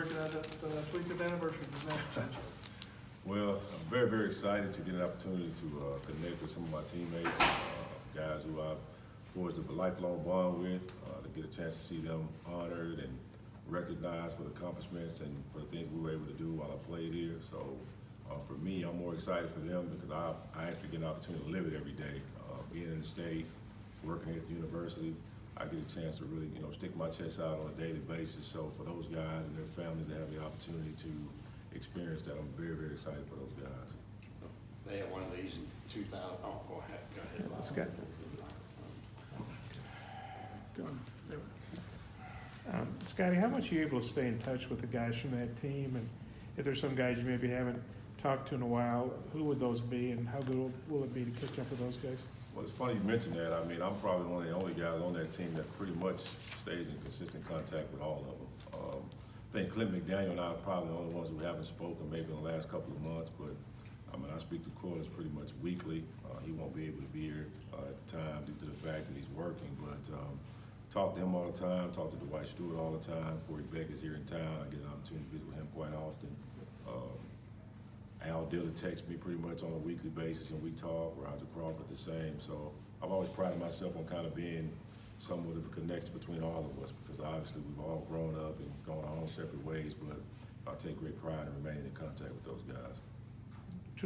recognize that 25th anniversary of the national championship? Well, I'm very, very excited to get an opportunity to connect with some of my teammates, guys who I've forged a lifelong bond with, to get a chance to see them honored and recognized for the accomplishments and for the things we were able to do while I played here. So for me, I'm more excited for them because I actually get an opportunity to live it every day. Being in the state, working at the university, I get a chance to really, stick my chest out on a daily basis. So for those guys and their families that have the opportunity to experience that, I'm very, very excited for those guys. They had one of these in 2000. Oh, go ahead. Scott. Go on. Scotty, how much are you able to stay in touch with the guys from that team? And if there's some guys you maybe haven't talked to in a while, who would those be, and how good will it be to catch up with those guys? Well, it's funny you mentioned that. I mean, I'm probably one of the only guys on that team that pretty much stays in consistent contact with all of them. I think Clint McDaniel and I are probably the only ones who haven't spoken maybe in the last couple of months, but I mean, I speak to Corliss pretty much weekly. He won't be able to be here at the time due to the fact that he's working, but talk to him all the time, talk to Dwight Stewart all the time. Corey Beck is here in town. I get an opportunity to visit with him quite often. Al Dillon texts me pretty much on a weekly basis, and we talk. Roger Crawford the same. So I've always prided myself on kind of being somewhat of a connection between all of us, because obviously we've all grown up and gone our own separate ways, but I take great pride in remaining in contact with those guys.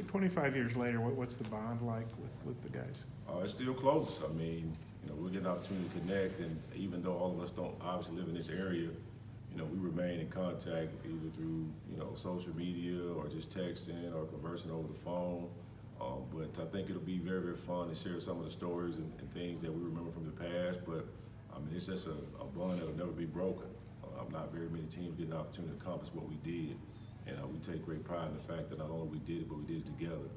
25 years later, what's the bond like with the guys? It's still close. I mean, we're getting an opportunity to connect, and even though all of us don't obviously live in this area, we remain in contact either through, social media or just texting or conversing over the phone. But I think it'll be very, very fun to share some of the stories and things that we remember from the past. But I mean, it's just a bond that'll never be broken. Not very many teams get an opportunity to accomplish what we did. And we take great pride in the fact that not only we did it, but we did it together.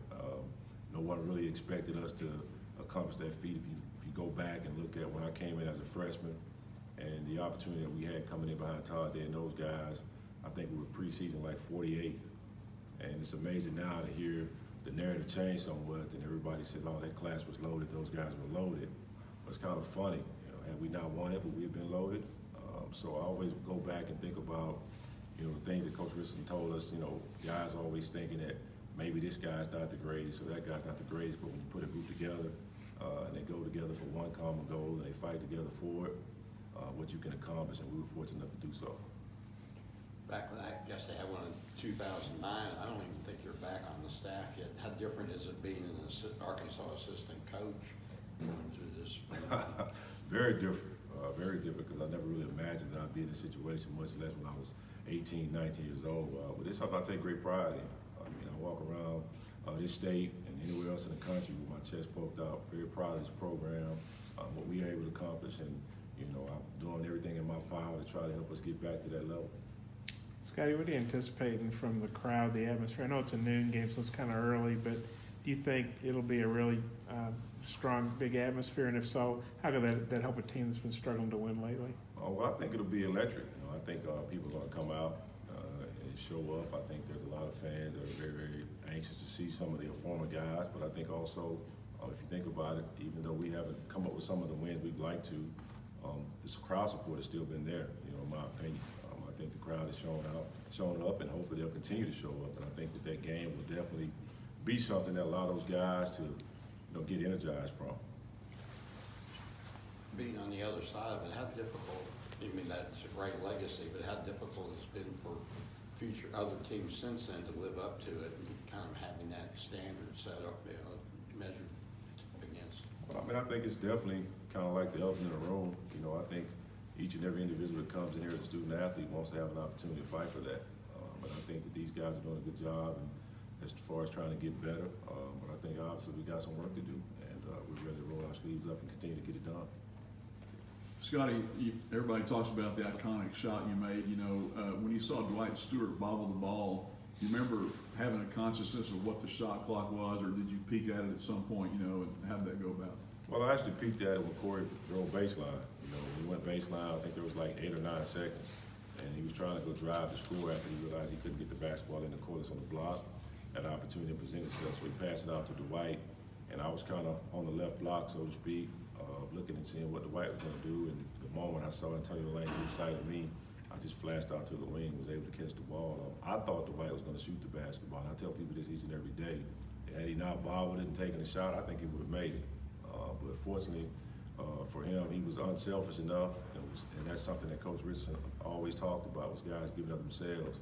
No one really expected us to accomplish that feat. If you go back and look at when I came in as a freshman and the opportunity that we had coming in behind Todd Day and those guys, I think we were preseason like 48. And it's amazing now to hear the narrative change somewhat, and everybody says, oh, that class was loaded, those guys were loaded. But it's kind of funny, had we not won it, but we've been loaded. So I always go back and think about, the things that Coach Richardson told us. Guys are always thinking that maybe this guy's not the greatest or that guy's not the greatest, but when you put a group together and they go together for one common goal and they fight together for it, what you can accomplish, and we were fortunate enough to do so. Back when I guess they had one in 2009, I don't even think you're back on the staff yet. How different is it being an Arkansas assistant coach going through this? Very different, because I never really imagined that I'd be in this situation, much less when I was 18, 19 years old. But it's something I take great pride in. I mean, I walk around this state and anywhere else in the country with my chest poked out, very proud of this program, what we are able to accomplish, and I'm doing everything in my power to try to help us get back to that level. Scotty, what are you anticipating from the crowd, the atmosphere? I know it's a noon game, so it's kind of early, but do you think it'll be a really strong, big atmosphere? And if so, how could that help a team that's been struggling to win lately? Oh, well, I think it'll be electric. I think people are going to come out and show up. I think there's a lot of fans that are very, very anxious to see some of their former guys. But I think also, if you think about it, even though we haven't come up with some of the wins we'd like to, this crowd support has still been there, in my opinion. I think the crowd has shown up, and hopefully they'll continue to show up. And I think that game will definitely be something that allow those guys to, get energized from. Being on the other side of it, how difficult, I mean, that's a great legacy, but how difficult it's been for future other teams since then to live up to it, and kind of having that standard set up, measured against? Well, I mean, I think it's definitely kind of like the elephant in the room. I think each and every individual that comes in here as a student athlete wants to have an opportunity to fight for that. But I think that these guys are doing a good job, and as far as trying to get better. But I think obviously we got some work to do, and we're ready to roll our sleeves up and continue to get it done. Scotty, everybody talks about the iconic shot you made. When you saw Dwight Stewart bobble the ball, do you remember having a consciousness of what the shot clock was, or did you peek at it at some point, and how did that go about? Well, I actually peeked at it when Corey drove baseline. When he went baseline, I think there was like 8 or 9 seconds, and he was trying to go drive to score after he realized he couldn't get the basketball in the court on the block. An opportunity to present itself, so he passed it out to Dwight, and I was kind of on the left block, so to speak, looking and seeing what Dwight was going to do. And the moment I saw Antonio Lane lose sight of me, I I just flashed out to the wing, was able to catch the ball. I thought Dwight was going to shoot the basketball. And I tell people this each and every day. Had he not bobbled it and taken a shot, I think he would have made it. But fortunately for him, he was unselfish enough, and that's something that Coach Richardson always talked about, was guys giving up themselves.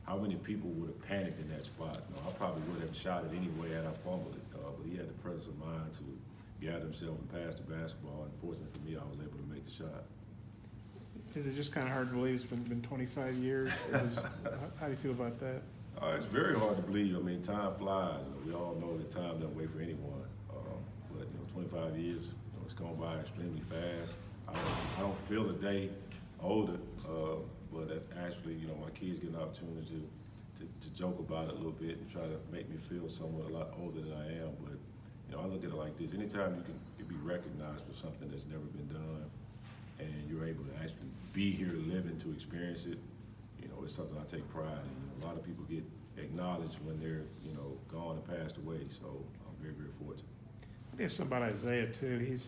How many people would have panicked in that spot? I probably would have shot it anyway had I fumbled it, but he had the presence of mind to gather himself and pass the basketball, and fortunately for me, I was able to make the shot. Is it just kind of hard to believe it's been 25 years? How do you feel about that? It's very hard to believe. I mean, time flies. We all know that time doesn't wait for anyone. But 25 years, it's gone by extremely fast. I don't feel a day older, but that's actually, my kids get an opportunity to joke about it a little bit and try to make me feel somewhat a lot older than I am. But I look at it like this: anytime you can be recognized for something that's never been done, and you're able to actually be here living to experience it, it's something I take pride in. A lot of people get acknowledged when they're, gone and passed away, so I'm very, very fortunate. There's something about Isaiah too.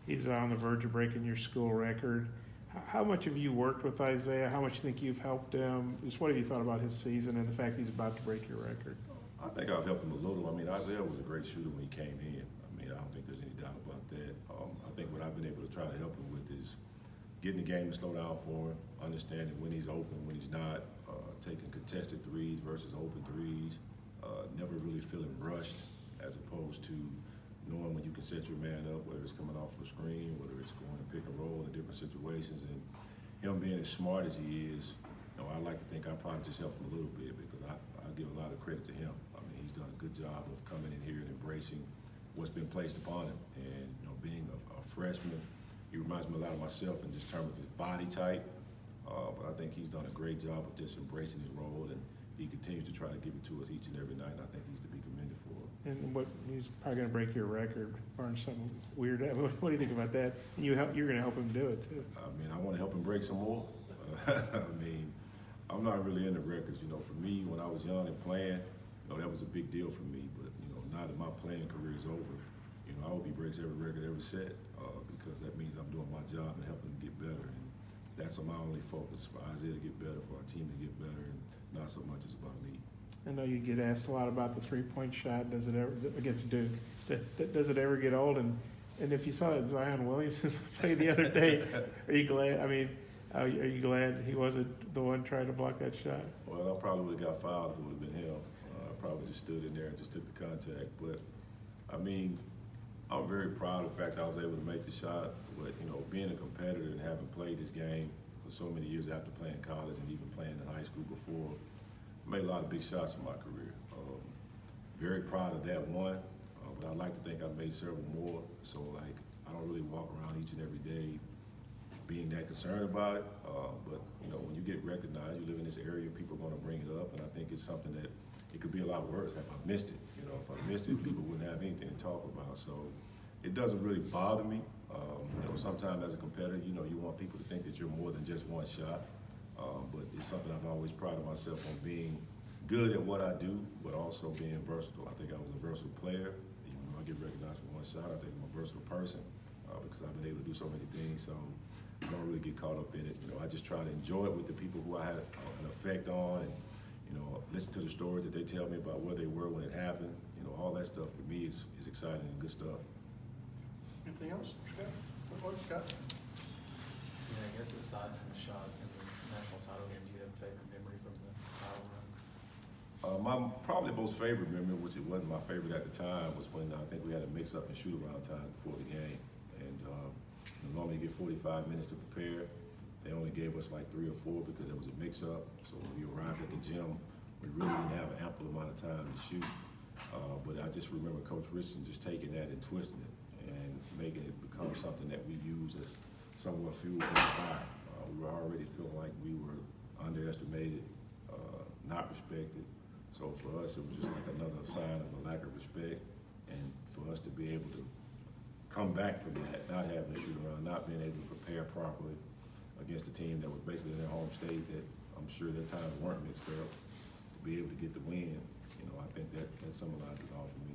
He's on the verge of breaking your school record. How much have you worked with Isaiah? How much do you think you've helped him? Just what have you thought about his season and the fact he's about to break your record? I think I've helped him a little. I mean, Isaiah was a great shooter when he came in. I don't think there's any doubt about that. I think what I've been able to try to help him with is getting the game to slow down for him, understanding when he's open, when he's not, taking contested threes versus open threes, never really feeling rushed, as opposed to knowing when you can set your man up, whether it's coming off a screen, whether it's going to pick and roll in different situations. And him being as smart as he is, I like to think I probably just helped him a little bit, because I give a lot of credit to him. I mean, he's done a good job of coming in here and embracing what's been placed upon him. And being a freshman, he reminds me a lot of myself in just terms of his body type. But I think he's done a great job of just embracing his role, and he continues to try to give it to us each and every night, and I think he's to be commended for it. And he's probably going to break your record, barring something weird. What do you think about that? And you're going to help him do it too. I mean, I want to help him break some more. I'm not really into records. For me, when I was young and playing, that was a big deal for me. But now that my playing career is over, I hope he breaks every record ever set, because that means I'm doing my job and helping him get better. And that's my only focus, for Isaiah to get better, for our team to get better, and not so much as about me. I know you get asked a lot about the three-point shot. Does it ever, against Duke, does it ever get old? And if you saw that Zion Williamson play the other day, are you glad? Are you glad he wasn't the one trying to block that shot? Well, I probably would have got fouled if it would have been him. I probably just stood in there and just took the contact. But I'm very proud of the fact I was able to make the shot. But being a competitor and having played this game for so many years after playing college and even playing in high school before, I made a lot of big shots in my career. Very proud of that one, but I'd like to think I've made several more. So I don't really walk around each and every day being that concerned about it. But when you get recognized, you live in this area, people are going to bring it up, and I think it's something that it could be a lot worse if I missed it. If I missed it, people wouldn't have anything to talk about. So it doesn't really bother me. Sometimes as a competitor, you want people to think that you're more than just one shot. But it's something I've always prided myself on, being good at what I do, but also being versatile. I think I was a versatile player. Even though I get recognized for one shot, I think I'm a versatile person, because I've been able to do so many things. So I don't really get caught up in it. I just try to enjoy it with the people who I had an effect on, and listen to the stories that they tell me about where they were when it happened. All that stuff for me is exciting and good stuff. Anything else, Scott? What, Scott? Yeah, I guess aside from the shot in the national title game, do you have a favorite memory from the title run? My probably most favorite memory, which it wasn't my favorite at the time, was when I think we had a mix-up and shoot-around time before the game. And normally you get 45 minutes to prepare. They only gave us like 3 or 4 because there was a mix-up. So when we arrived at the gym, we really didn't have an ample amount of time to shoot. But I just remember Coach Richardson just taking that and twisting it and making it become something that we use as somewhat fuel for the fire. We were already feeling like we were underestimated, not respected. So for us, it was just like another sign of a lack of respect. And for us to be able to come back from that, not having to shoot around, not being able to prepare properly against a team that was basically in their home state, that I'm sure their times weren't mixed up, to be able to get the win, I think that symbolizes it all for me.